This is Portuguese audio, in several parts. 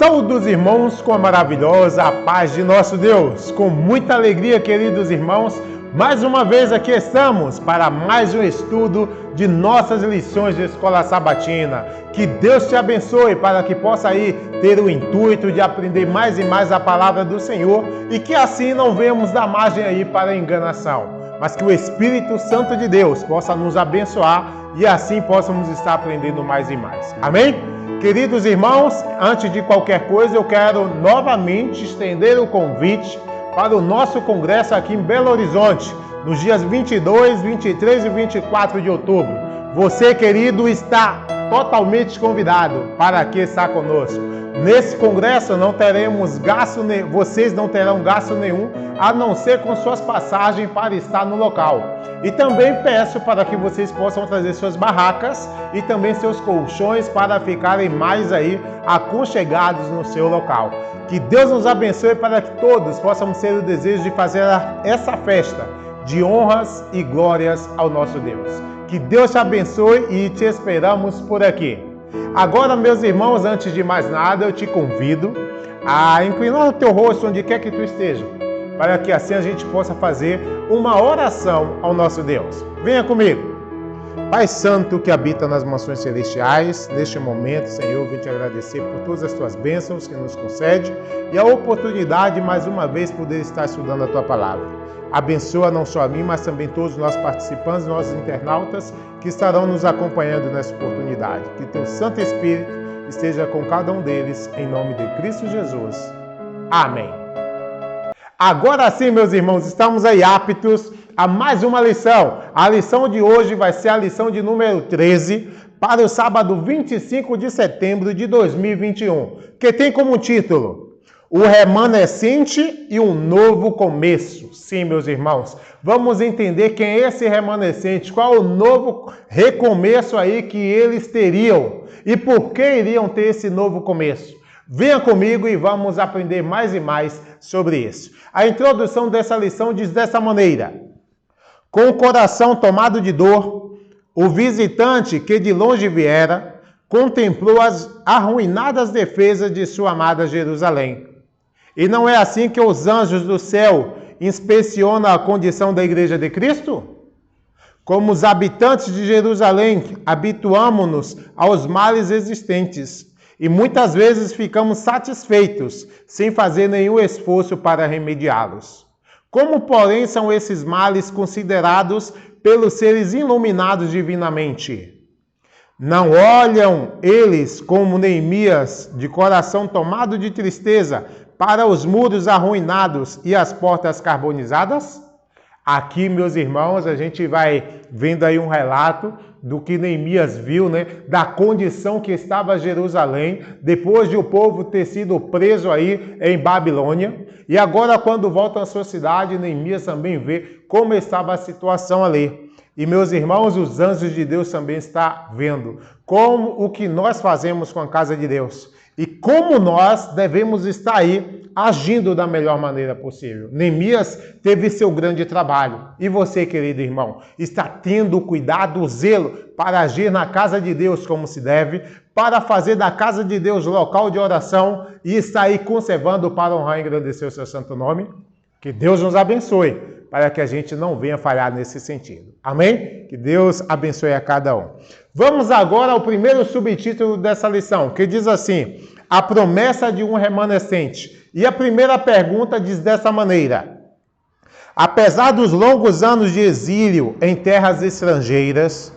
Saúdo os irmãos com a maravilhosa paz de nosso Deus. Com muita alegria, queridos irmãos, mais uma vez aqui estamos para mais um estudo de nossas lições de escola sabatina. Que Deus te abençoe para que possa aí ter o intuito de aprender mais e mais a palavra do Senhor e que assim não venhamos dar margem aí para a enganação, mas que o Espírito Santo de Deus possa nos abençoar e assim possamos estar aprendendo mais e mais. Amém? Queridos irmãos, antes de qualquer coisa, eu quero novamente estender o convite para o nosso congresso aqui em Belo Horizonte, nos dias 22, 23 e 24 de outubro. Você, querido, está totalmente convidado para aqui estar conosco. Nesse congresso não teremos gasto, vocês não terão gasto nenhum, a não ser com suas passagens para estar no local. E também peço para que vocês possam trazer suas barracas e também seus colchões para ficarem mais aí aconchegados no seu local. Que Deus nos abençoe para que todos possamos ter o desejo de fazer essa festa de honras e glórias ao nosso Deus. Que Deus te abençoe e te esperamos por aqui. Agora, meus irmãos, antes de mais nada, eu te convido a inclinar o teu rosto onde quer que tu esteja, para que assim a gente possa fazer uma oração ao nosso Deus. Venha comigo. Pai Santo que habita nas mansões celestiais, neste momento, Senhor, vim te agradecer por todas as tuas bênçãos que nos concede e a oportunidade, mais uma vez, poder estar estudando a tua palavra. Abençoa não só a mim, mas também todos os nossos participantes, nossos internautas que estarão nos acompanhando nessa oportunidade. Que teu Santo Espírito esteja com cada um deles, em nome de Cristo Jesus. Amém. Agora sim, meus irmãos, estamos aí aptos a mais uma lição. A lição de hoje vai ser a lição de número 13 para o sábado 25 de setembro de 2021, que tem como título O Remanescente e um Novo Começo. Sim, meus irmãos, vamos entender quem é esse remanescente, qual é o novo recomeço aí que eles teriam e por que iriam ter esse novo começo. Venha comigo e vamos aprender mais e mais sobre isso. A introdução dessa lição diz dessa maneira: com o coração tomado de dor, o visitante que de longe viera, contemplou as arruinadas defesas de sua amada Jerusalém. E não é assim que os anjos do céu inspecionam a condição da Igreja de Cristo? Como os habitantes de Jerusalém, habituamo-nos aos males existentes e muitas vezes ficamos satisfeitos, sem fazer nenhum esforço para remediá-los. Como, porém, são esses males considerados pelos seres iluminados divinamente? Não olham eles, como Neemias, de coração tomado de tristeza, para os muros arruinados e as portas carbonizadas? Aqui, meus irmãos, a gente vai vendo aí um relato do que Neemias viu, né? Da condição que estava Jerusalém, depois de o povo ter sido preso aí em Babilônia. E agora, quando volta à sua cidade, Neemias também vê como estava a situação ali. E, meus irmãos, os anjos de Deus também estão vendo como o que nós fazemos com a casa de Deus. E como nós devemos estar aí agindo da melhor maneira possível. Neemias teve seu grande trabalho. E você, querido irmão, está tendo cuidado, o zelo para agir na casa de Deus como se deve, para fazer da casa de Deus local de oração e estar aí conservando para honrar e engrandecer o seu santo nome? Que Deus nos abençoe, para que a gente não venha falhar nesse sentido. Amém? Que Deus abençoe a cada um. Vamos agora ao primeiro subtítulo dessa lição, que diz assim: a promessa de um remanescente. E a primeira pergunta diz dessa maneira: apesar dos longos anos de exílio em terras estrangeiras,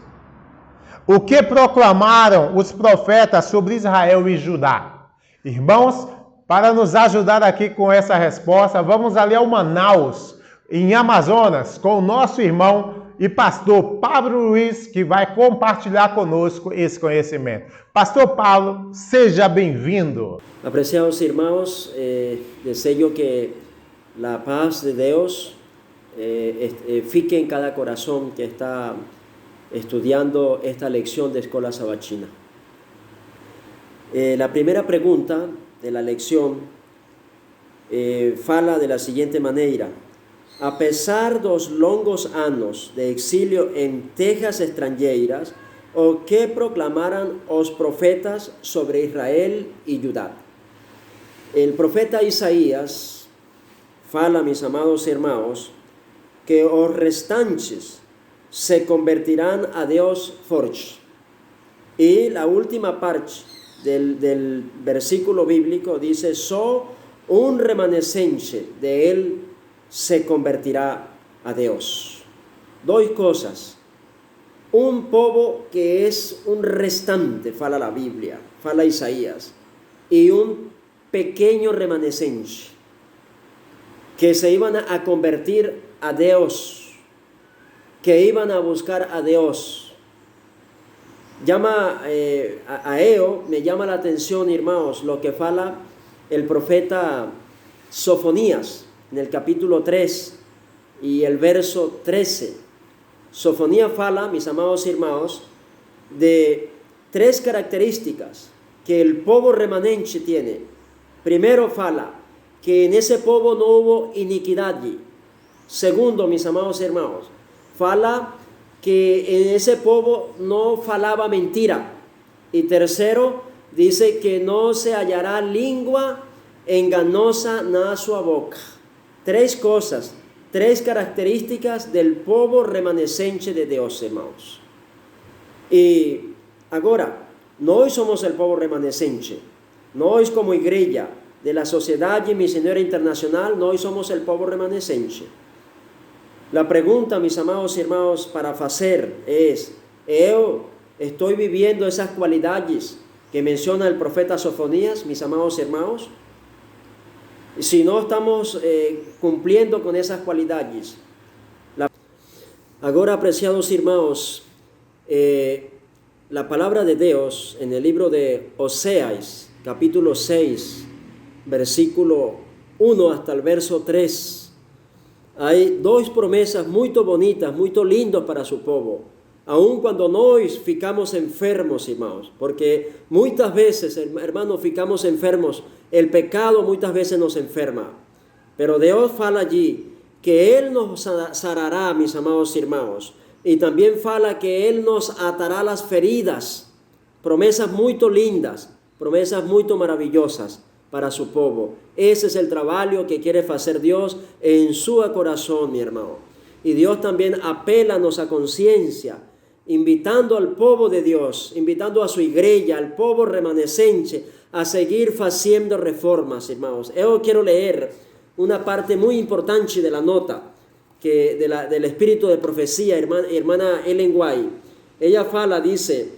o que proclamaram os profetas sobre Israel e Judá? Irmãos, para nos ajudar aqui com essa resposta, vamos ali ao Manaus, em Amazonas, com o nosso irmão e pastor Pablo Luiz, que vai compartilhar conosco esse conhecimento. Pastor Pablo, seja bem-vindo. Apreciados irmãos, desejo que a paz de Deus fique em cada coração que está estudiando esta lección de Escola Sabatina. La primera pregunta de la lección fala de la siguiente manera: apesar dos longos anos de exílio em terras estrangeiras, o que proclamaram os profetas sobre Israel e Judá? El profeta Isaías fala, mis amados irmãos, que os restantes se convertirán a Deus forte. Y la última parte del versículo bíblico dice, só un remanescente de él se convertirá a Dios. Dos cosas. Un povo que es un restante, fala la Biblia, fala Isaías, y un pequeño remanescente que se iban a convertir a Dios, que iban a buscar a Dios. Me llama la atención, hermanos, lo que fala el profeta Sofonías en el capítulo 3 y el verso 13. Sofonías fala, mis amados hermanos, de tres características que el povo remanente tiene. Primero fala que en ese povo no hubo iniquidad. Segundo, mis amados hermanos, fala que en ese povo no falaba mentira. Y tercero, dice que no se hallará lengua enganosa na sua boca. Tres cosas, tres características del povo remanescente de Deus, irmãos. E agora, nós somos el povo remanescente. Nós, como igreja de la Sociedade Missionera Internacional, nós somos el povo remanescente. La pregunta, mis amados irmãos, para fazer es, eu estou viviendo esas cualidades que menciona el profeta Sofonías, mis amados hermanos? Si no estamos cumpliendo con esas cualidades. Ahora, apreciados hermanos, la palabra de Dios en el libro de Oseas, capítulo 6, versículo 1 hasta el verso 3, hay dos promesas muy bonitas, muy lindas para su povo. Aun cuando nós ficamos enfermos, irmãos, porque muitas veces, hermanos, ficamos enfermos, el pecado muitas veces nos enferma, pero Dios fala allí que Él nos sarará, mis amados irmãos, y también fala que Él nos atará las feridas, promesas muy lindas, promesas muy maravillosas para su povo. Ese es el trabajo que quiere hacer Dios en su corazón, mi hermano. Y Dios también apela a nuestra conciencia, invitando al povo de Dios, invitando a su iglesia, al povo remanescente, a seguir haciendo reformas, hermanos. Yo quiero leer una parte muy importante de la nota que del espíritu de profecía, hermana Ellen White. Ella fala, dice,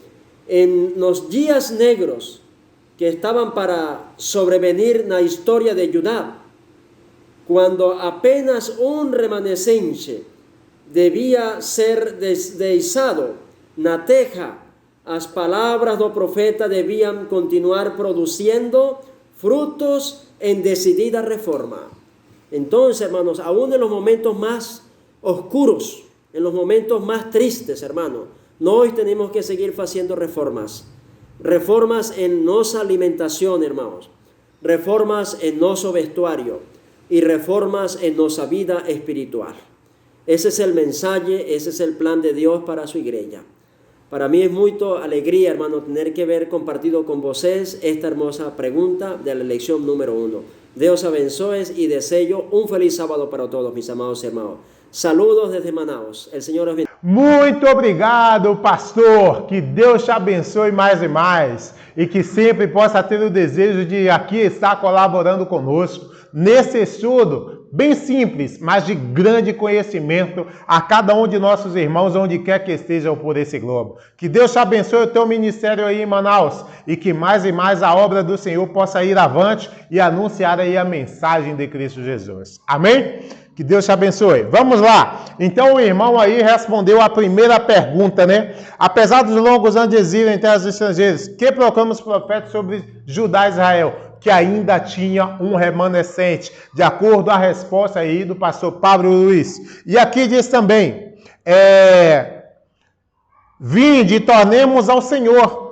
en los días negros que estaban para sobrevenir na historia de Judá, cuando apenas un remanescente debía ser deslizado na terra, as palavras do profeta debían continuar produciendo frutos en decidida reforma. Entonces, hermanos, aún en los momentos más oscuros, en los momentos más tristes, hermanos, nosotros tenemos que seguir haciendo reformas. Reformas en nuestra alimentación, hermanos. Reformas en nuestro vestuario y reformas en nuestra vida espiritual. Ese es el mensaje, ese es el plan de Dios para su iglesia. Para mí es muy alegría, hermano, tener que ver compartido con vosotros esta hermosa pregunta de la lección número 1. Dios abençoe y deseo un feliz sábado para todos, mis amados hermanos. Saludos desde Manaus. El Senhor os bendiga. Muito obrigado, pastor. Que Deus te abençoe mais e mais. E que sempre possa ter o desejo de aqui estar colaborando conosco nesse estudo bem simples, mas de grande conhecimento a cada um de nossos irmãos, onde quer que estejam por esse globo. Que Deus te abençoe o teu ministério aí em Manaus e que mais e mais a obra do Senhor possa ir avante e anunciar aí a mensagem de Cristo Jesus. Amém? Que Deus te abençoe. Vamos lá. Então o irmão aí respondeu a primeira pergunta, né? Apesar dos longos anos de exílio em terras estrangeiras, que proclamam os profetas sobre Judá e Israel? Que ainda tinha um remanescente, de acordo com a resposta aí do pastor Pablo Luiz. E aqui diz também, vinde e tornemos ao Senhor,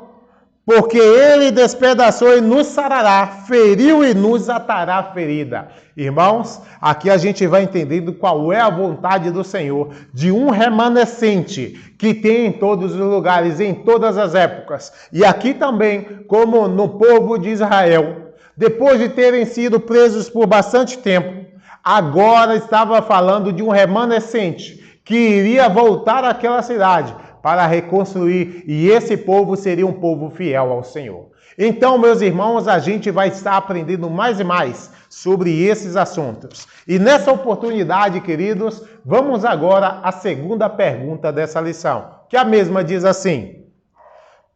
porque Ele despedaçou e nos sarará, feriu e nos atará ferida. Irmãos, aqui a gente vai entendendo qual é a vontade do Senhor, de um remanescente que tem em todos os lugares, em todas as épocas. E aqui também, como no povo de Israel, depois de terem sido presos por bastante tempo, agora estava falando de um remanescente que iria voltar àquela cidade para reconstruir, e esse povo seria um povo fiel ao Senhor. Então, meus irmãos, a gente vai estar aprendendo mais e mais sobre esses assuntos. E nessa oportunidade, queridos, vamos agora à segunda pergunta dessa lição, que a mesma diz assim: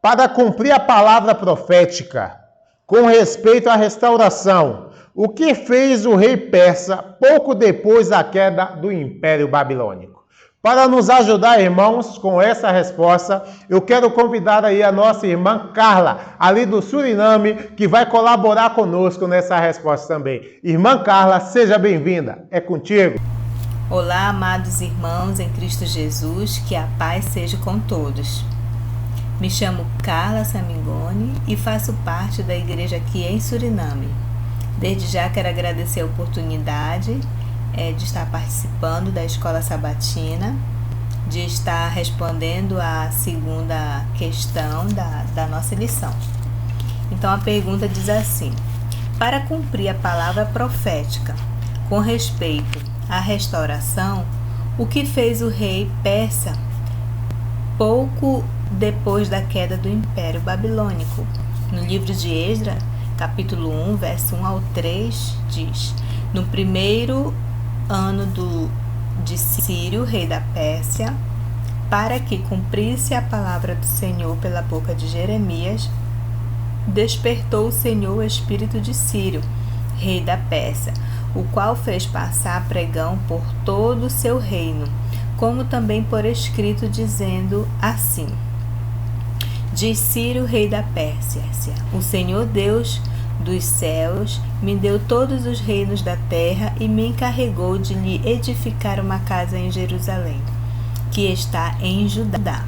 para cumprir a palavra profética com respeito à restauração, o que fez o rei persa pouco depois da queda do Império Babilônico? Para nos ajudar, irmãos, com essa resposta, eu quero convidar aí a nossa irmã Carla, ali do Suriname, que vai colaborar conosco nessa resposta também. Irmã Carla, seja bem-vinda. É contigo. Olá, amados irmãos em Cristo Jesus, que a paz seja com todos. Me chamo Carla Samingoni e faço parte da igreja aqui em Suriname. Desde já quero agradecer a oportunidade de estar participando da Escola Sabatina, de estar respondendo a segunda questão da nossa lição. Então a pergunta diz assim: para cumprir a palavra profética com respeito à restauração, o que fez o rei persa pouco depois da queda do Império Babilônico? No livro de Esdras, capítulo 1, verso 1 ao 3, diz: no primeiro ano de Círio, rei da Pérsia, para que cumprisse a palavra do Senhor pela boca de Jeremias, despertou o Senhor o espírito de Círio, rei da Pérsia, o qual fez passar pregão por todo o seu reino, como também por escrito, dizendo assim: diz Círio, rei da Pérsia, o Senhor Deus dos céus me deu todos os reinos da terra e me encarregou de lhe edificar uma casa em Jerusalém, que está em Judá.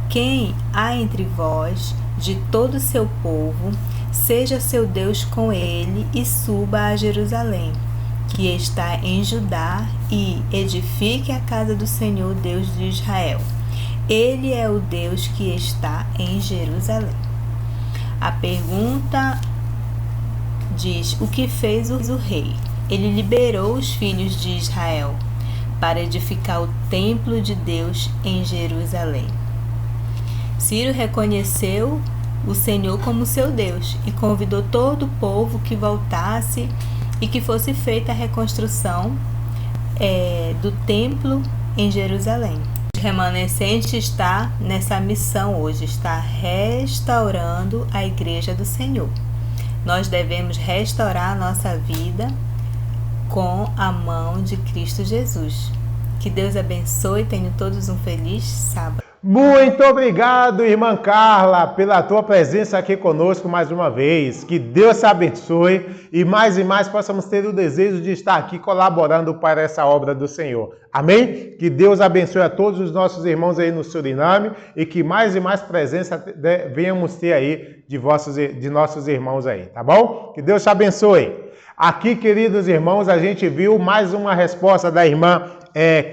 Quem há entre vós, de todo o seu povo, seja seu Deus com ele e suba a Jerusalém, que está em Judá, e edifique a casa do Senhor Deus de Israel. Ele é o Deus que está em Jerusalém. A pergunta diz: o que fez o rei? Ele liberou os filhos de Israel para edificar o templo de Deus em Jerusalém. Círio reconheceu o Senhor como seu Deus e convidou todo o povo que voltasse e que fosse feita a reconstrução do templo em Jerusalém. O remanescente está nessa missão hoje, está restaurando a igreja do Senhor. Nós devemos restaurar a nossa vida com a mão de Cristo Jesus. Que Deus abençoe e tenham todos um feliz sábado. Muito obrigado, irmã Carla, pela tua presença aqui conosco mais uma vez. Que Deus te abençoe e mais possamos ter o desejo de estar aqui colaborando para essa obra do Senhor. Amém? Que Deus abençoe a todos os nossos irmãos aí no Suriname e que mais e mais presença venhamos ter aí de nossos irmãos aí, tá bom? Que Deus te abençoe. Aqui, queridos irmãos, a gente viu mais uma resposta da irmã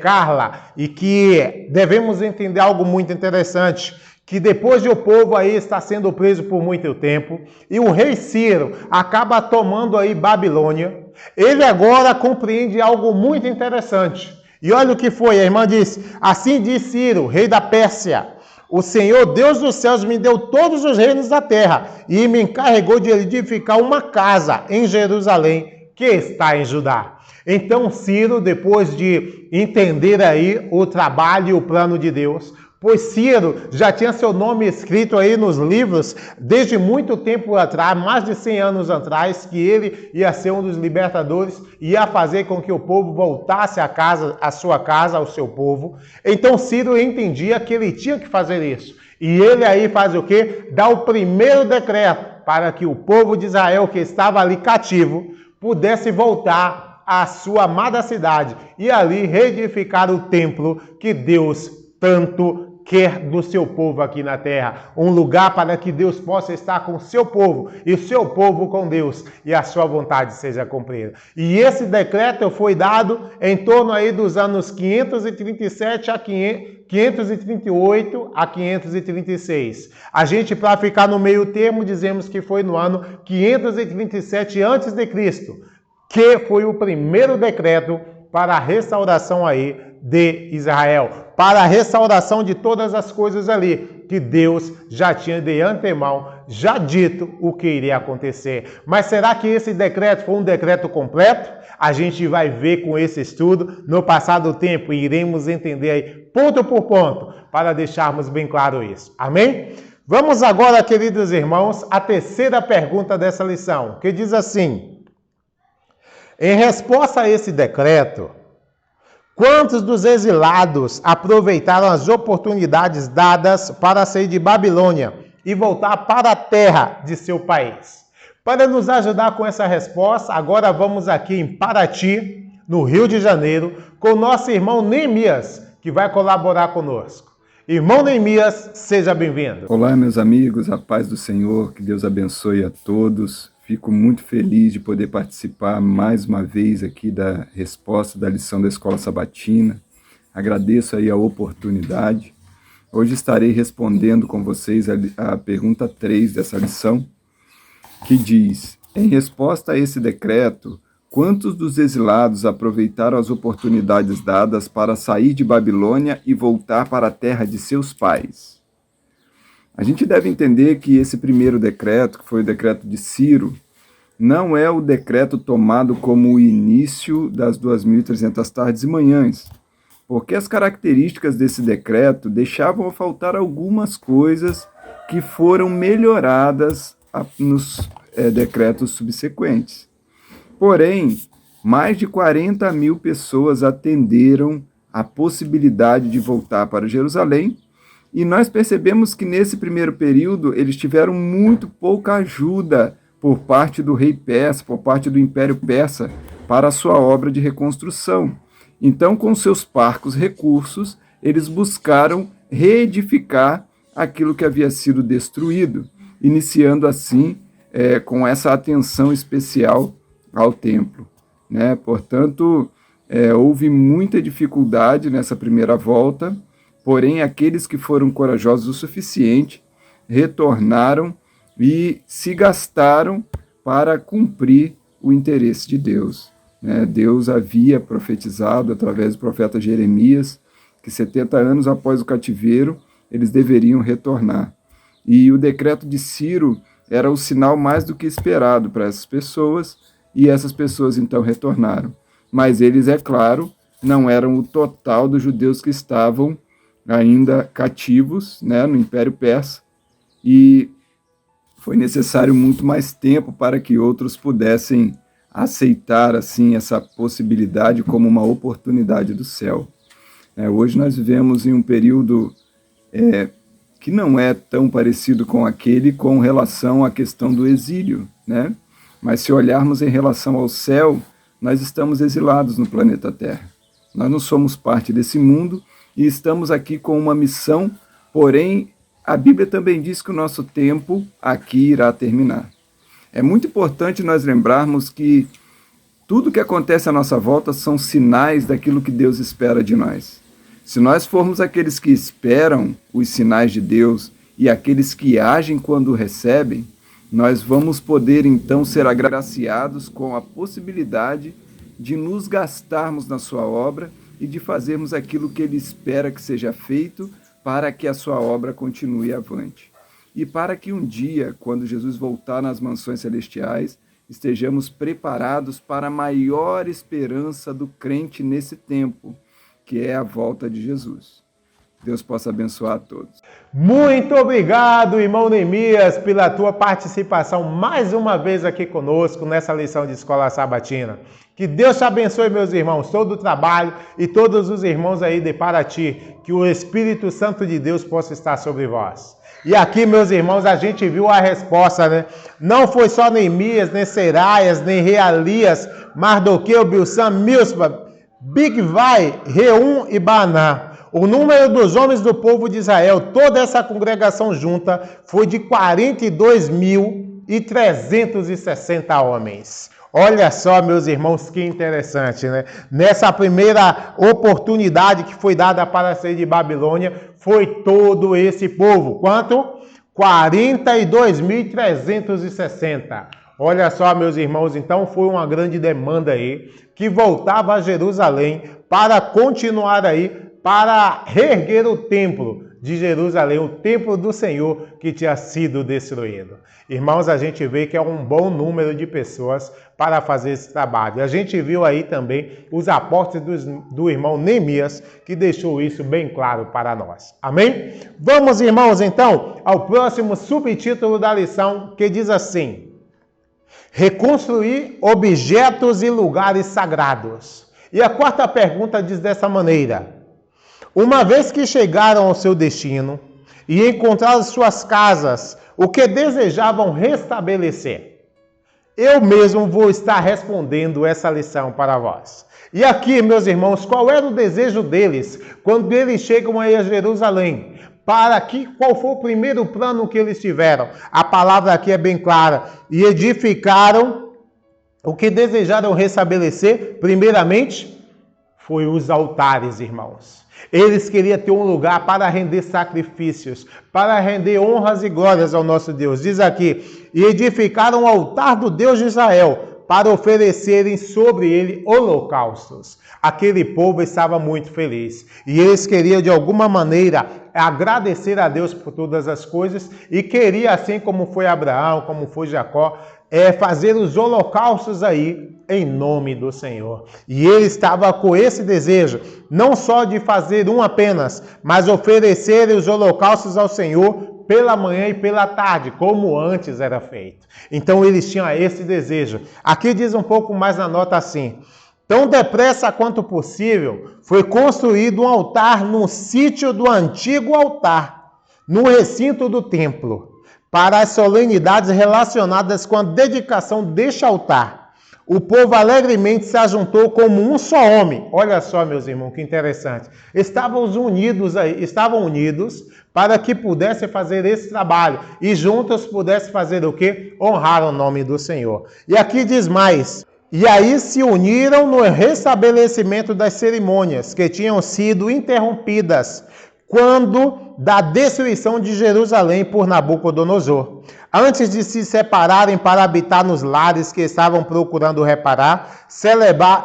Carla, e que devemos entender algo muito interessante, que depois de o povo aí está sendo preso por muito tempo, e o rei Ciro acaba tomando aí Babilônia, ele agora compreende algo muito interessante. E olha o que foi, a irmã diz: assim diz Ciro, rei da Pérsia: o Senhor Deus dos céus me deu todos os reinos da terra e me encarregou de edificar uma casa em Jerusalém, que está em Judá. Então Ciro, depois de entender aí o trabalho e o plano de Deus, pois Ciro já tinha seu nome escrito aí nos livros desde muito tempo atrás, mais de 100 anos atrás, que ele ia ser um dos libertadores, ia fazer com que o povo voltasse à sua casa, ao seu povo. Então Ciro entendia que ele tinha que fazer isso. E ele aí faz o quê? Dá o primeiro decreto para que o povo de Israel, que estava ali cativo, pudesse voltar à sua amada cidade e ali reedificar o templo que Deus tanto quer do seu povo aqui na terra. Um lugar para que Deus possa estar com o seu povo e o seu povo com Deus e a sua vontade seja cumprida. E esse decreto foi dado em torno aí dos anos 537 a 538 a 536. A gente, para ficar no meio termo, dizemos que foi no ano 537 a.C., que foi o primeiro decreto para a restauração aí de Israel, para a restauração de todas as coisas ali, que Deus já tinha de antemão, já dito o que iria acontecer. Mas será que esse decreto foi um decreto completo? A gente vai ver com esse estudo no passar do tempo e iremos entender aí ponto por ponto, para deixarmos bem claro isso. Amém? Vamos agora, queridos irmãos, à terceira pergunta dessa lição, que diz assim: em resposta a esse decreto, quantos dos exilados aproveitaram as oportunidades dadas para sair de Babilônia e voltar para a terra de seu país? Para nos ajudar com essa resposta, agora vamos aqui em Paraty, no Rio de Janeiro, com o nosso irmão Neemias, que vai colaborar conosco. Irmão Neemias, seja bem-vindo. Olá, meus amigos, a paz do Senhor, que Deus abençoe a todos. Fico muito feliz de poder participar mais uma vez aqui da resposta da lição da Escola Sabatina. Agradeço aí a oportunidade. Hoje estarei respondendo com vocês a pergunta 3 dessa lição, que diz: em resposta a esse decreto, quantos dos exilados aproveitaram as oportunidades dadas para sair de Babilônia e voltar para a terra de seus pais? A gente deve entender que esse primeiro decreto, que foi o decreto de Ciro, não é o decreto tomado como o início das 2.300 tardes e manhãs, porque as características desse decreto deixavam a faltar algumas coisas que foram melhoradas nos decretos subsequentes. Porém, mais de 40.000 pessoas atenderam a possibilidade de voltar para Jerusalém, e nós percebemos que nesse primeiro período eles tiveram muito pouca ajuda por parte do rei persa, por parte do Império Persa, para a sua obra de reconstrução. Então, com seus parcos recursos, eles buscaram reedificar aquilo que havia sido destruído, iniciando assim com essa atenção especial ao templo, né? Portanto, houve muita dificuldade nessa primeira volta, porém aqueles que foram corajosos o suficiente retornaram e se gastaram para cumprir o interesse de Deus, né? Deus havia profetizado através do profeta Jeremias que 70 anos após o cativeiro eles deveriam retornar. E o decreto de Ciro era o sinal mais do que esperado para essas pessoas, e essas pessoas então retornaram. Mas eles, é claro, não eram o total dos judeus que estavam ainda cativos, né, no Império Persa, e foi necessário muito mais tempo para que outros pudessem aceitar assim essa possibilidade como uma oportunidade do céu. Hoje nós vivemos em um período que não é tão parecido com aquele com relação à questão do exílio, né? Mas se olharmos em relação ao céu, nós estamos exilados no planeta Terra. Nós não somos parte desse mundo e estamos aqui com uma missão, porém, a Bíblia também diz que o nosso tempo aqui irá terminar. É muito importante nós lembrarmos que tudo que acontece à nossa volta são sinais daquilo que Deus espera de nós. Se nós formos aqueles que esperam os sinais de Deus e aqueles que agem quando recebem, nós vamos poder então ser agraciados com a possibilidade de nos gastarmos na sua obra e de fazermos aquilo que Ele espera que seja feito para que a sua obra continue avante. E para que um dia, quando Jesus voltar nas mansões celestiais, estejamos preparados para a maior esperança do crente nesse tempo, que é a volta de Jesus. Deus possa abençoar a todos. Muito obrigado, irmão Neemias, pela tua participação mais uma vez aqui conosco nessa lição de Escola Sabatina. Que Deus te abençoe, meus irmãos, todo o trabalho e todos os irmãos aí de Paraty, que o Espírito Santo de Deus possa estar sobre vós. E aqui, meus irmãos, a gente viu a resposta, né? Não foi só Neemias, nem Seraias, nem Realias, Mardoqueu, Bilsam, Milspa, Bigvai, Reum e Baná. O número dos homens do povo de Israel, toda essa congregação junta, foi de 42.360 homens. Olha só, meus irmãos, que interessante, né? Nessa primeira oportunidade que foi dada para sair de Babilônia, foi todo esse povo. Quanto? 42.360. Olha só, meus irmãos, então foi uma grande demanda aí, que voltava a Jerusalém para continuar aí, para reerguer o templo de Jerusalém, o templo do Senhor que tinha sido destruído. Irmãos, a gente vê que é um bom número de pessoas para fazer esse trabalho. A gente viu aí também os aportes do irmão Neemias, que deixou isso bem claro para nós. Amém? Vamos, irmãos, então, ao próximo subtítulo da lição, que diz assim: reconstruir objetos e lugares sagrados. E a quarta pergunta diz dessa maneira: uma vez que chegaram ao seu destino e encontraram suas casas, o que desejavam restabelecer? Eu mesmo vou estar respondendo essa lição para vós. E aqui, meus irmãos, qual era o desejo deles quando eles chegam aí a Jerusalém? Qual foi o primeiro plano que eles tiveram? A palavra aqui é bem clara. E edificaram o que desejaram restabelecer, primeiramente, foi os altares, irmãos. Eles queriam ter um lugar para render sacrifícios, para render honras e glórias ao nosso Deus. Diz aqui: e edificaram o altar do Deus de Israel, para oferecerem sobre ele holocaustos. Aquele povo estava muito feliz. E eles queriam, de alguma maneira, agradecer a Deus por todas as coisas. E queria, assim como foi Abraão, como foi Jacó, fazer os holocaustos aí em nome do Senhor. E ele estava com esse desejo, não só de fazer um apenas, mas oferecer os holocaustos ao Senhor pela manhã e pela tarde, como antes era feito. Então eles tinham esse desejo. Aqui diz um pouco mais na nota assim: tão depressa quanto possível, foi construído um altar no sítio do antigo altar, no recinto do templo, para as solenidades relacionadas com a dedicação deste altar. O povo alegremente se ajuntou como um só homem. Olha só, meus irmãos, que interessante. Estavam unidos para que pudessem fazer esse trabalho. E juntos pudessem fazer o quê? Honrar o nome do Senhor. E aqui diz mais: e aí se uniram no restabelecimento das cerimônias que tinham sido interrompidas quando da destruição de Jerusalém por Nabucodonosor. Antes de se separarem para habitar nos lares que estavam procurando reparar,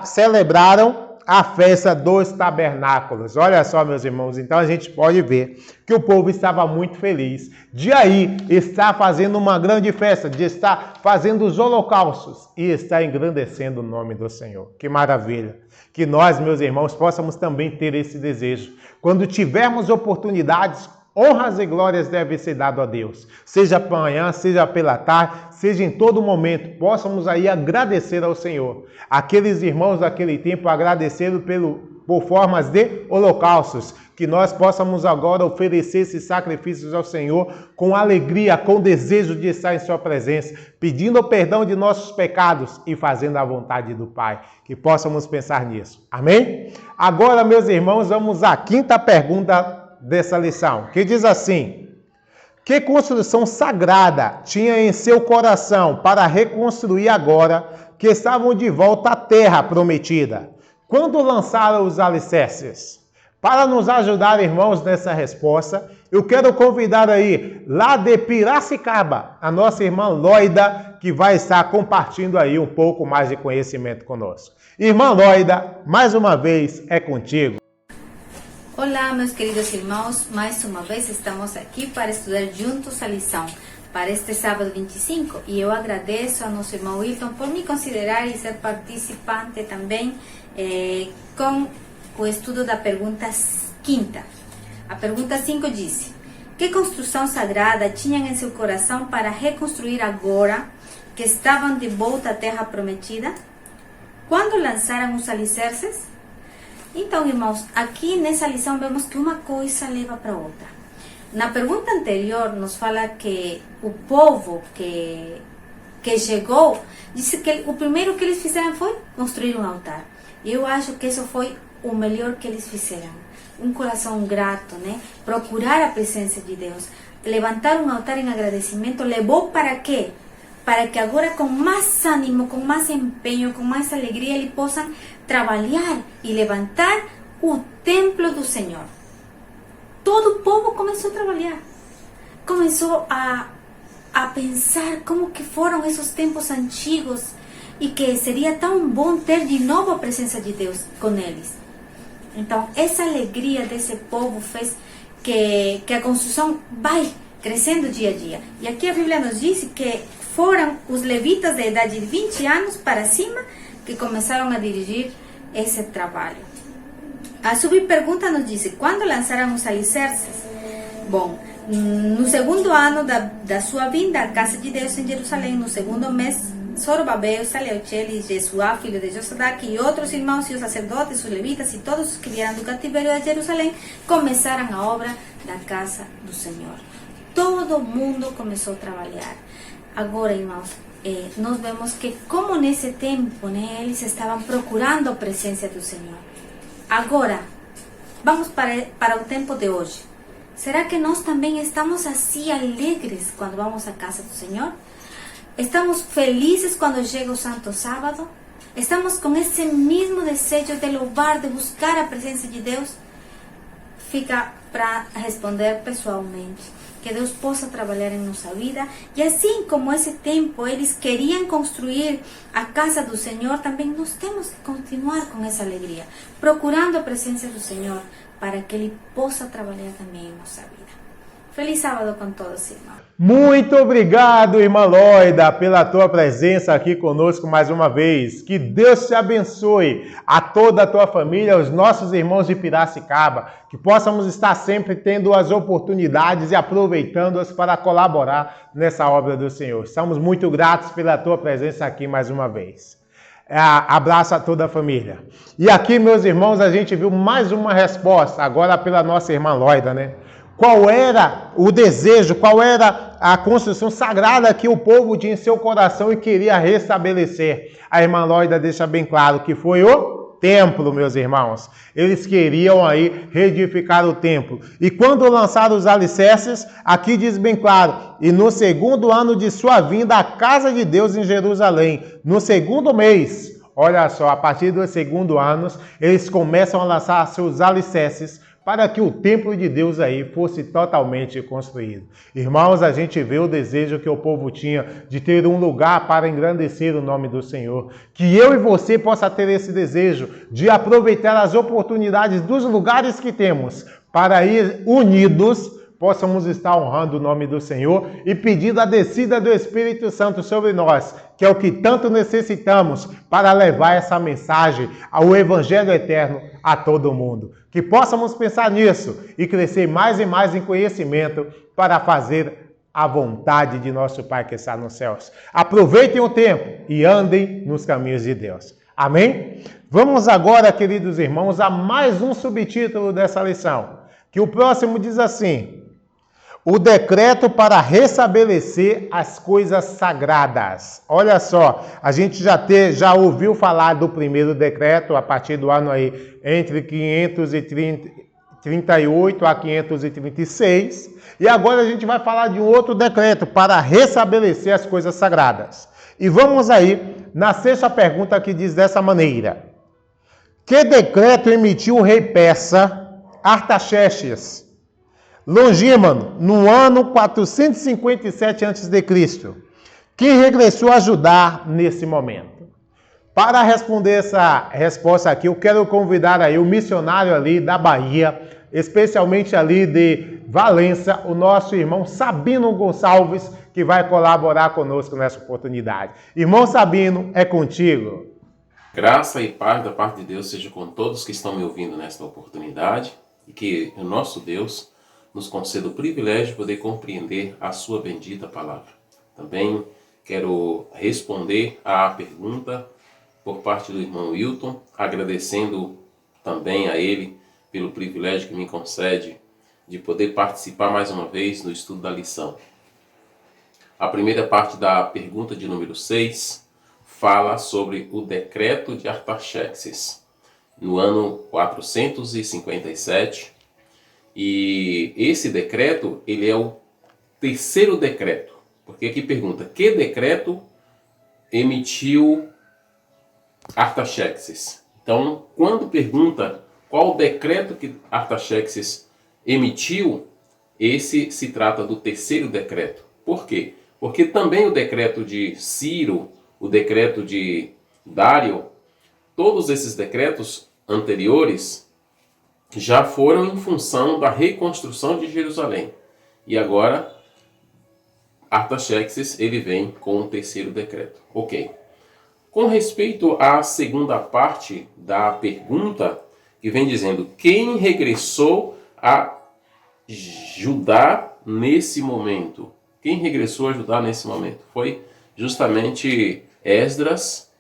celebraram a festa dos tabernáculos. Olha só, meus irmãos, então a gente pode ver que o povo estava muito feliz de aí estar fazendo uma grande festa, de estar fazendo os holocaustos e estar engrandecendo o nome do Senhor. Que maravilha! Que nós, meus irmãos, possamos também ter esse desejo. Quando tivermos oportunidades, honras e glórias devem ser dadas a Deus. Seja pela manhã, seja pela tarde, seja em todo momento, possamos aí agradecer ao Senhor. Aqueles irmãos daquele tempo agradeceram por formas de holocaustos, que nós possamos agora oferecer esses sacrifícios ao Senhor com alegria, com desejo de estar em sua presença, pedindo o perdão de nossos pecados e fazendo a vontade do Pai. Que possamos pensar nisso. Amém? Agora, meus irmãos, vamos à quinta pergunta dessa lição, que diz assim: que construção sagrada tinha em seu coração para reconstruir agora que estavam de volta à terra prometida, quando lançaram os alicerces? Para nos ajudar, irmãos, nessa resposta, eu quero convidar aí, lá de Piracicaba, a nossa irmã Loida, que vai estar compartilhando aí um pouco mais de conhecimento conosco. Irmã Loida, mais uma vez é contigo. Olá, meus queridos irmãos, mais uma vez estamos aqui para estudar juntos a lição para este sábado 25, e eu agradeço ao nosso irmão Wilton por me considerar e ser participante também com o estudo da pergunta quinta. A pergunta 5 diz: que construção sagrada tinham em seu coração para reconstruir agora que estavam de volta à terra prometida? Quando lançaram os alicerces? Então, irmãos, aqui nessa lição vemos que uma coisa leva para outra. Na pergunta anterior nos fala que o povo que chegou, disse que o primeiro que eles fizeram foi construir um altar. Eu acho que isso foi o melhor que eles fizeram. Um coração grato, né? Procurar a presença de Deus. Levantar um altar em agradecimento levou para quê? Para que agora com mais ânimo, com mais empenho, com mais alegria, eles possam trabalhar e levantar o templo do Senhor. Todo o povo começou a trabalhar. Começou a pensar como que foram esses tempos antigos e que seria tão bom ter de novo a presença de Deus com eles. Então, essa alegria desse povo fez que a construção vai crescendo dia a dia. E aqui a Bíblia nos diz que foram os levitas de idade de 20 anos para cima que começaram a dirigir esse trabalho. A subpergunta nos diz, quando lançaram os alicerces? Bom, no segundo ano da sua vinda à casa de Deus em Jerusalém, no segundo mês, Zorobabel, Salatiel e Jesuá, filho de Josadac, e outros irmãos e os sacerdotes, os levitas e todos os que vieram do cativeiro de Jerusalém, começaram a obra da casa do Senhor. Todo mundo começou a trabalhar. Agora, irmãos, nós vemos que como nesse tempo, né, eles estavam procurando a presença do Senhor. Agora, vamos para o tempo de hoje. Será que nós também estamos assim alegres quando vamos à casa do Senhor? Estamos felizes quando chega o Santo Sábado? Estamos com esse mesmo desejo de louvar, de buscar a presença de Deus? Fica para responder pessoalmente. Que Deus possa trabalhar em nossa vida. E assim como esse tempo eles queriam construir a casa do Senhor, também nós temos que continuar com essa alegria, procurando a presença do Senhor, para que Ele possa trabalhar também em nossa vida. Feliz sábado com todos, irmãos. Muito obrigado, irmã Loida, pela tua presença aqui conosco mais uma vez. Que Deus te abençoe, a toda a tua família, os nossos irmãos de Piracicaba, que possamos estar sempre tendo as oportunidades e aproveitando-as para colaborar nessa obra do Senhor. Estamos muito gratos pela tua presença aqui mais uma vez. Abraço a toda a família. E aqui, meus irmãos, a gente viu mais uma resposta, agora pela nossa irmã Loida, né? Qual era o desejo, qual era a construção sagrada que o povo tinha em seu coração e queria restabelecer? A irmã Loida deixa bem claro que foi o templo, meus irmãos. Eles queriam aí reedificar o templo. E quando lançaram os alicerces, aqui diz bem claro, e no segundo ano de sua vinda à casa de Deus em Jerusalém, no segundo mês, olha só, a partir dos segundo anos, eles começam a lançar seus alicerces para que o templo de Deus aí fosse totalmente construído. Irmãos, a gente vê o desejo que o povo tinha de ter um lugar para engrandecer o nome do Senhor. Que eu e você possa ter esse desejo de aproveitar as oportunidades dos lugares que temos para ir unidos, possamos estar honrando o nome do Senhor e pedindo a descida do Espírito Santo sobre nós, que é o que tanto necessitamos para levar essa mensagem ao Evangelho eterno a todo mundo. Que possamos pensar nisso e crescer mais e mais em conhecimento para fazer a vontade de nosso Pai que está nos céus. Aproveitem o tempo e andem nos caminhos de Deus. Amém? Vamos agora, queridos irmãos, a mais um subtítulo dessa lição, que o próximo diz assim: o decreto para restabelecer as coisas sagradas. Olha só, a gente já ouviu falar do primeiro decreto a partir do ano aí entre 538 a 536. E agora a gente vai falar de um outro decreto para restabelecer as coisas sagradas. E vamos aí na sexta pergunta que diz dessa maneira: que decreto emitiu o rei persa Artaxerxes Longímano, no ano 457 a.C., quem regressou a ajudar nesse momento? Para responder essa resposta aqui, eu quero convidar aí o missionário ali da Bahia, especialmente ali de Valença, o nosso irmão Sabino Gonçalves, que vai colaborar conosco nessa oportunidade. Irmão Sabino, é contigo. Graça e paz da parte de Deus seja com todos que estão me ouvindo nesta oportunidade e que o nosso Deus nos conceda o privilégio de poder compreender a sua bendita palavra. Também quero responder à pergunta por parte do irmão Wilton, agradecendo também a ele pelo privilégio que me concede de poder participar mais uma vez no estudo da lição. A primeira parte da pergunta de número 6 fala sobre o decreto de Artaxerxes. no ano 457. E esse decreto, ele é o terceiro decreto. Porque aqui pergunta, que decreto emitiu Artaxerxes? Então, quando pergunta qual decreto que Artaxerxes emitiu, esse se trata do terceiro decreto. Por quê? Porque também o decreto de Ciro, o decreto de Dário, todos esses decretos anteriores já foram em função da reconstrução de Jerusalém. E agora, Artaxerxes, ele vem com o terceiro decreto. Ok. Com respeito à segunda parte da pergunta, que vem dizendo, quem regressou a Judá nesse momento? Quem regressou a Judá nesse momento? Foi justamente Esdras,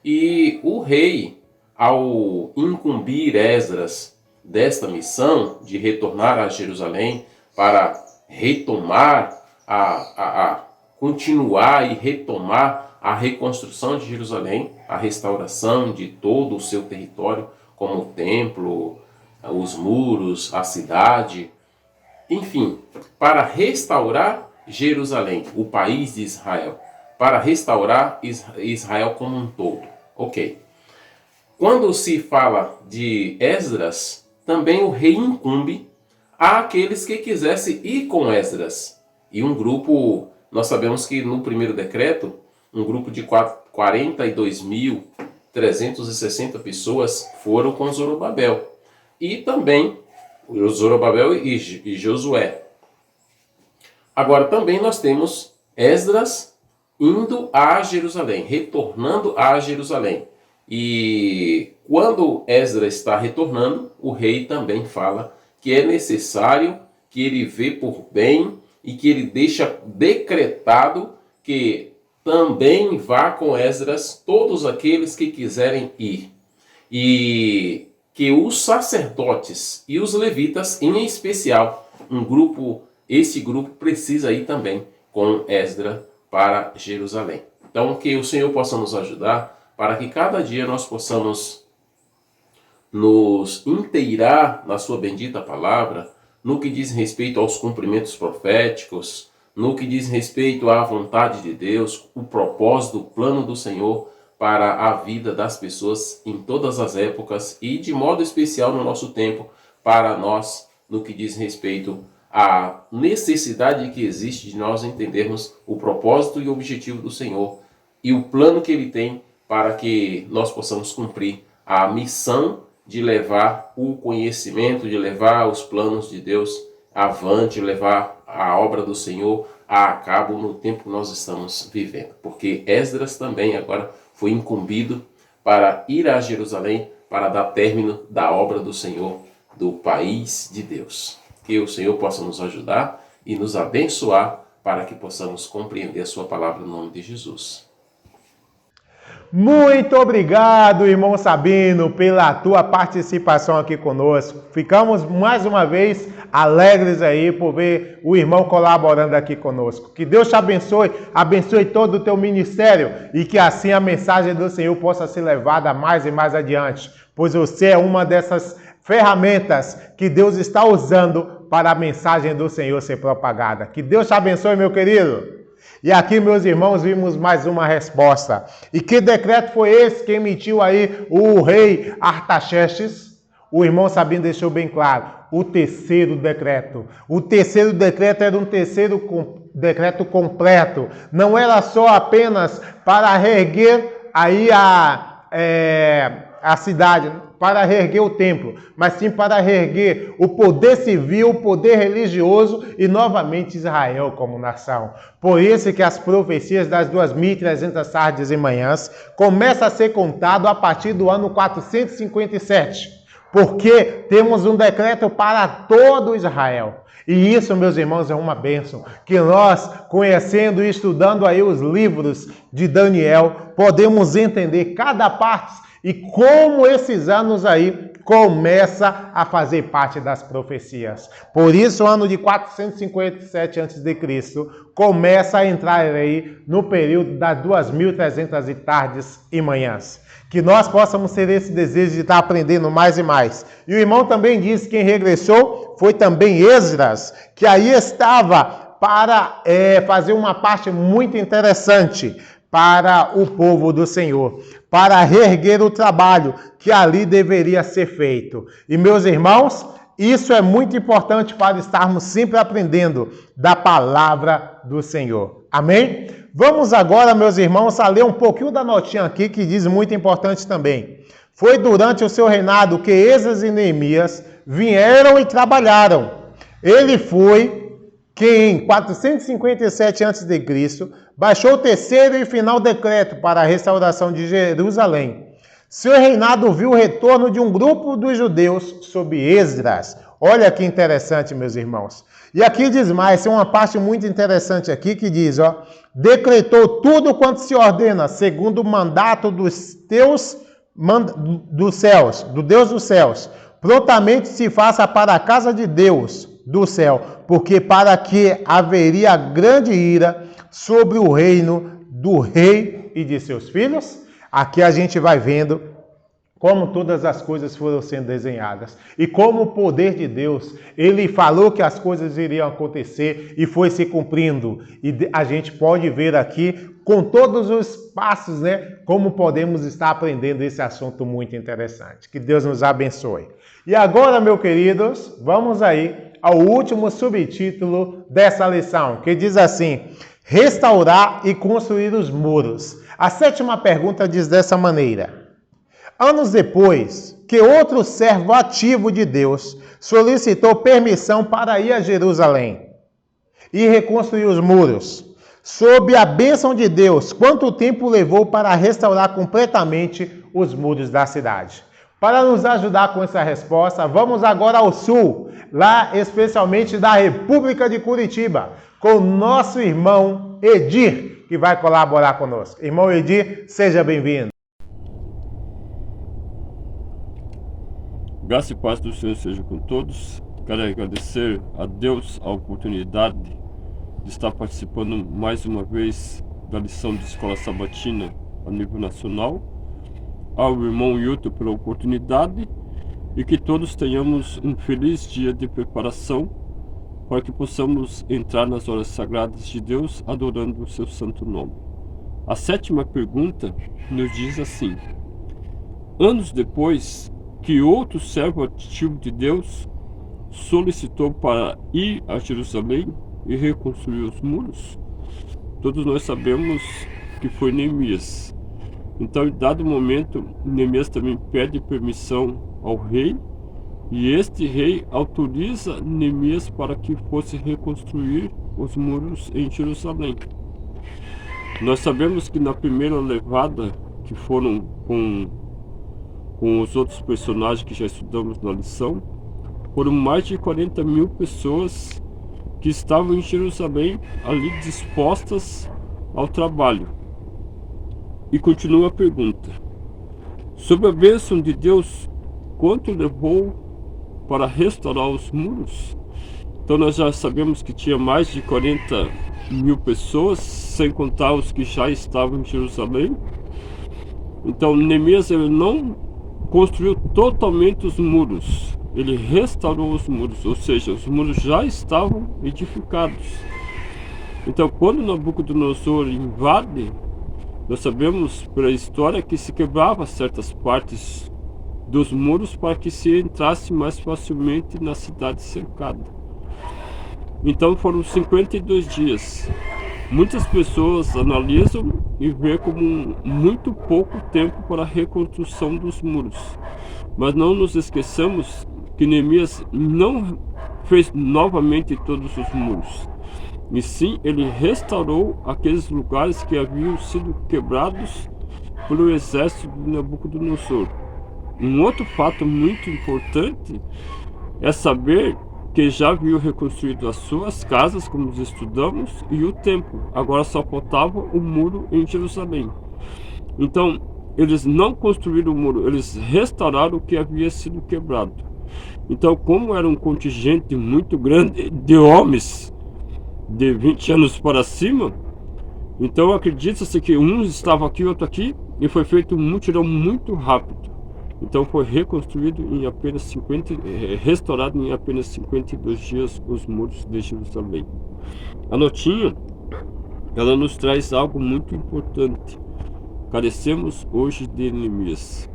e o rei, ao incumbir Esdras desta missão de retornar a Jerusalém para retomar, continuar e retomar a reconstrução de Jerusalém, a restauração de todo o seu território, como o templo, os muros, a cidade, enfim, para restaurar Jerusalém, o país de Israel, para restaurar Israel como um todo. Ok. Quando se fala de Esdras, também o rei incumbe àqueles que quisessem ir com Esdras. E um grupo, nós sabemos que no primeiro decreto, um grupo de 42.360 pessoas foram com Zorobabel. E também Zorobabel e Josué. Agora também nós temos Esdras indo a Jerusalém, retornando a Jerusalém. E quando Esdras está retornando, o rei também fala que é necessário que ele vê por bem e que ele deixa decretado que também vá com Esdras todos aqueles que quiserem ir. E que os sacerdotes e os levitas, em especial, esse grupo precisa ir também com Esdras para Jerusalém. Então, que o Senhor possa nos ajudar para que cada dia nós possamos nos inteirar na sua bendita palavra, no que diz respeito aos cumprimentos proféticos, no que diz respeito à vontade de Deus, o propósito, o plano do Senhor para a vida das pessoas em todas as épocas e de modo especial no nosso tempo, para nós, no que diz respeito à necessidade que existe de nós entendermos o propósito e o objetivo do Senhor e o plano que Ele tem para que nós possamos cumprir a missão de levar o conhecimento, de levar os planos de Deus avante, levar a obra do Senhor a cabo no tempo que nós estamos vivendo. Porque Esdras também agora foi incumbido para ir a Jerusalém para dar término da obra do Senhor, do país de Deus. Que o Senhor possa nos ajudar e nos abençoar para que possamos compreender a sua palavra no nome de Jesus. Muito obrigado, irmão Sabino, pela tua participação aqui conosco. Ficamos mais uma vez alegres aí por ver o irmão colaborando aqui conosco. Que Deus te abençoe, abençoe todo o teu ministério e que assim a mensagem do Senhor possa ser levada mais e mais adiante, pois você é uma dessas ferramentas que Deus está usando para a mensagem do Senhor ser propagada. Que Deus te abençoe, meu querido. E aqui, meus irmãos, vimos mais uma resposta. E que decreto foi esse que emitiu aí o rei Artaxerxes? O irmão Sabino deixou bem claro. O terceiro decreto. O terceiro decreto era um decreto completo. Não era só apenas para reerguer aí a cidade, para reerguer o templo, mas sim para reerguer o poder civil, o poder religioso e novamente Israel como nação. Por isso que as profecias das 2.300 tardes e manhãs começam a ser contado a partir do ano 457, porque temos um decreto para todo Israel. E isso, meus irmãos, é uma bênção, que nós, conhecendo e estudando aí os livros de Daniel, podemos entender cada parte e como esses anos aí começa a fazer parte das profecias. Por isso, o ano de 457 a.C. começa a entrar aí no período das 2.300 tardes e manhãs. Que nós possamos ter esse desejo de estar aprendendo mais e mais. E o irmão também disse que quem regressou foi também Esdras, que aí estava para fazer uma parte muito interessante para o povo do Senhor, para reerguer o trabalho que ali deveria ser feito. E meus irmãos, isso é muito importante para estarmos sempre aprendendo da palavra do Senhor. Amém? Vamos agora, meus irmãos, a ler um pouquinho da notinha aqui que diz muito importante também. Foi durante o seu reinado que Esdras e Neemias vieram e trabalharam. Ele foi que em 457 a.C. baixou o terceiro e final decreto para a restauração de Jerusalém. Seu reinado viu o retorno de um grupo dos judeus sob Esdras. Olha que interessante, meus irmãos. E aqui diz mais, tem uma parte muito interessante aqui que diz, decretou tudo quanto se ordena, segundo o mandato dos céus, do Deus dos céus. Prontamente se faça para a casa de Deus do céu, porque para que haveria grande ira sobre o reino do rei e de seus filhos. Aqui a gente vai vendo como todas as coisas foram sendo desenhadas e como o poder de Deus, ele falou que as coisas iriam acontecer e foi se cumprindo. E a gente pode ver aqui com todos os passos, como podemos estar aprendendo esse assunto muito interessante. Que Deus nos abençoe. E agora, meus queridos, vamos aí ao último subtítulo dessa lição, que diz assim: restaurar e construir os muros. A sétima pergunta diz dessa maneira: anos depois que outro servo ativo de Deus solicitou permissão para ir a Jerusalém e reconstruir os muros, sob a bênção de Deus, quanto tempo levou para restaurar completamente os muros da cidade? Para nos ajudar com essa resposta, vamos agora ao sul, lá especialmente da República de Curitiba, com o nosso irmão Edir, que vai colaborar conosco. Irmão Edir, seja bem-vindo. Graça e paz do Senhor seja com todos. Quero agradecer a Deus a oportunidade de estar participando mais uma vez da lição de escola sabatina a nível nacional. Ao irmão Hilton pela oportunidade e que todos tenhamos um feliz dia de preparação para que possamos entrar nas horas sagradas de Deus adorando o seu santo nome. A sétima pergunta nos diz assim: anos depois que outro servo ativo de Deus solicitou para ir a Jerusalém e reconstruir os muros, todos nós sabemos que foi Neemias. Então, em dado momento, Neemias também pede permissão ao rei, e este rei autoriza Neemias para que fosse reconstruir os muros em Jerusalém. Nós sabemos que na primeira levada, que foram com os outros personagens que já estudamos na lição, foram mais de 40 mil pessoas que estavam em Jerusalém ali dispostas ao trabalho. E continua a pergunta: sob a bênção de Deus, quanto levou para restaurar os muros? Então nós já sabemos que tinha mais de 40 mil pessoas, sem contar os que já estavam em Jerusalém. Então Neemias, ele não construiu totalmente os muros, ele restaurou os muros, ou seja, os muros já estavam edificados. Então quando Nabucodonosor invade, nós sabemos pela história que se quebrava certas partes dos muros para que se entrasse mais facilmente na cidade cercada. Então foram 52 dias. Muitas pessoas analisam e vê como muito pouco tempo para a reconstrução dos muros. Mas não nos esqueçamos que Neemias não fez novamente todos os muros. E sim, ele restaurou aqueles lugares que haviam sido quebrados pelo exército de Nabucodonosor. Um outro fato muito importante é saber que já haviam reconstruído as suas casas, como estudamos, e o templo. Agora só faltava o muro em Jerusalém. Então, eles não construíram o muro, eles restauraram o que havia sido quebrado. Então, como era um contingente muito grande de homens, de 20 anos para cima, então acredita-se que um estava aqui, outro aqui, e foi feito um mutirão muito rápido. Então foi reconstruído em apenas restaurado em apenas 52 dias os muros de Jerusalém. A notinha, ela nos traz algo muito importante. Carecemos hoje de Neemias.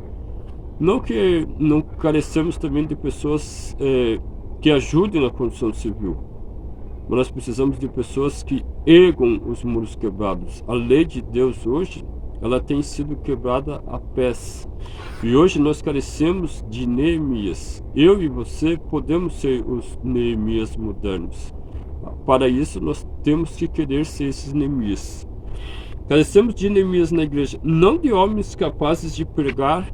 Não que não carecemos também de pessoas que ajudem na construção civil, mas nós precisamos de pessoas que ergam os muros quebrados. A lei de Deus hoje, ela tem sido quebrada a pés. E hoje nós carecemos de Neemias. Eu e você podemos ser os Neemias modernos. Para isso nós temos que querer ser esses Neemias. Carecemos de Neemias na igreja, não de homens capazes de pregar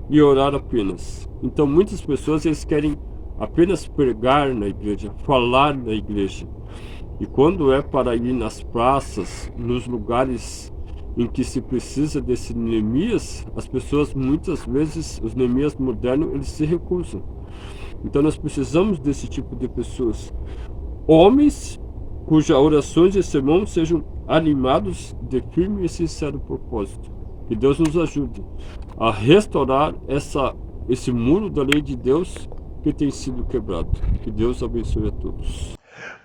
e orar apenas. Então muitas pessoas eles querem apenas pregar na igreja, falar na igreja. E quando é para ir nas praças, nos lugares em que se precisa desse Neemias, as pessoas muitas vezes, os Neemias modernos, eles se recusam. Então nós precisamos desse tipo de pessoas. Homens cujas orações e sermão sejam animados de firme e sincero propósito. Que Deus nos ajude a restaurar esse muro da lei de Deus que tem sido quebrado. Que Deus abençoe a todos.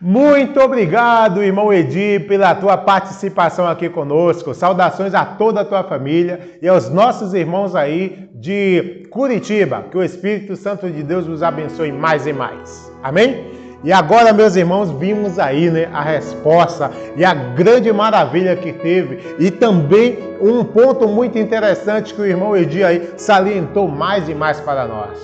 Muito obrigado, irmão Edir, pela tua participação aqui conosco. Saudações a toda a tua família e aos nossos irmãos aí de Curitiba. Que o Espírito Santo de Deus nos abençoe mais e mais. Amém? E agora, meus irmãos, vimos aí, né, a resposta e a grande maravilha que teve. E também um ponto muito interessante que o irmão Edir aí salientou mais e mais para nós.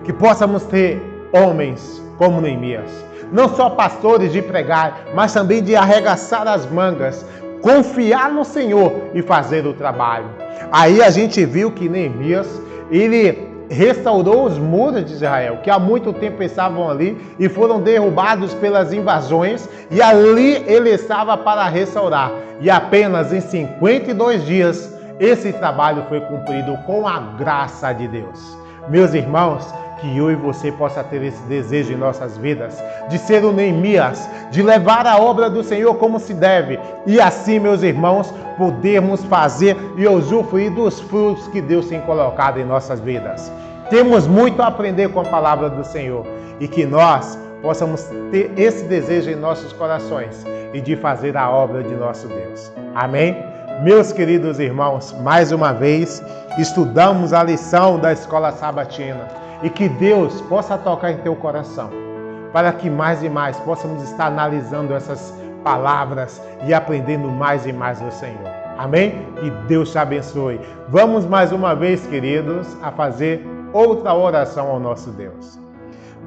Que possamos ter homens como Neemias. Não só pastores de pregar, mas também de arregaçar as mangas, confiar no Senhor e fazer o trabalho. Aí a gente viu que Neemias, ele restaurou os muros de Israel, que há muito tempo estavam ali e foram derrubados pelas invasões, e ali ele estava para restaurar. E apenas em 52 dias, esse trabalho foi cumprido com a graça de Deus. Meus irmãos, que eu e você possa ter esse desejo em nossas vidas, de ser o Neemias, de levar a obra do Senhor como se deve, e assim, meus irmãos, podermos fazer e usufruir dos frutos que Deus tem colocado em nossas vidas. Temos muito a aprender com a palavra do Senhor, e que nós possamos ter esse desejo em nossos corações, e de fazer a obra de nosso Deus. Amém? Meus queridos irmãos, mais uma vez, estudamos a lição da Escola Sabatina, e que Deus possa tocar em teu coração, para que mais e mais possamos estar analisando essas palavras e aprendendo mais e mais do Senhor. Amém? Que Deus te abençoe. Vamos mais uma vez, queridos, a fazer outra oração ao nosso Deus.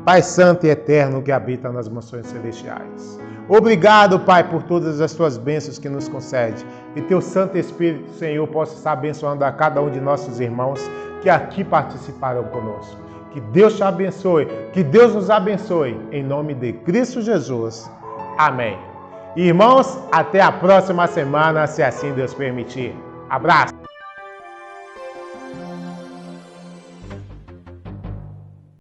Pai Santo e Eterno que habita nas mansões celestiais. Obrigado, Pai, por todas as tuas bênçãos que nos concede. E teu Santo Espírito, Senhor, possa estar abençoando a cada um de nossos irmãos que aqui participaram conosco. Que Deus te abençoe, que Deus nos abençoe, em nome de Cristo Jesus. Amém. Irmãos, até a próxima semana, se assim Deus permitir. Abraço.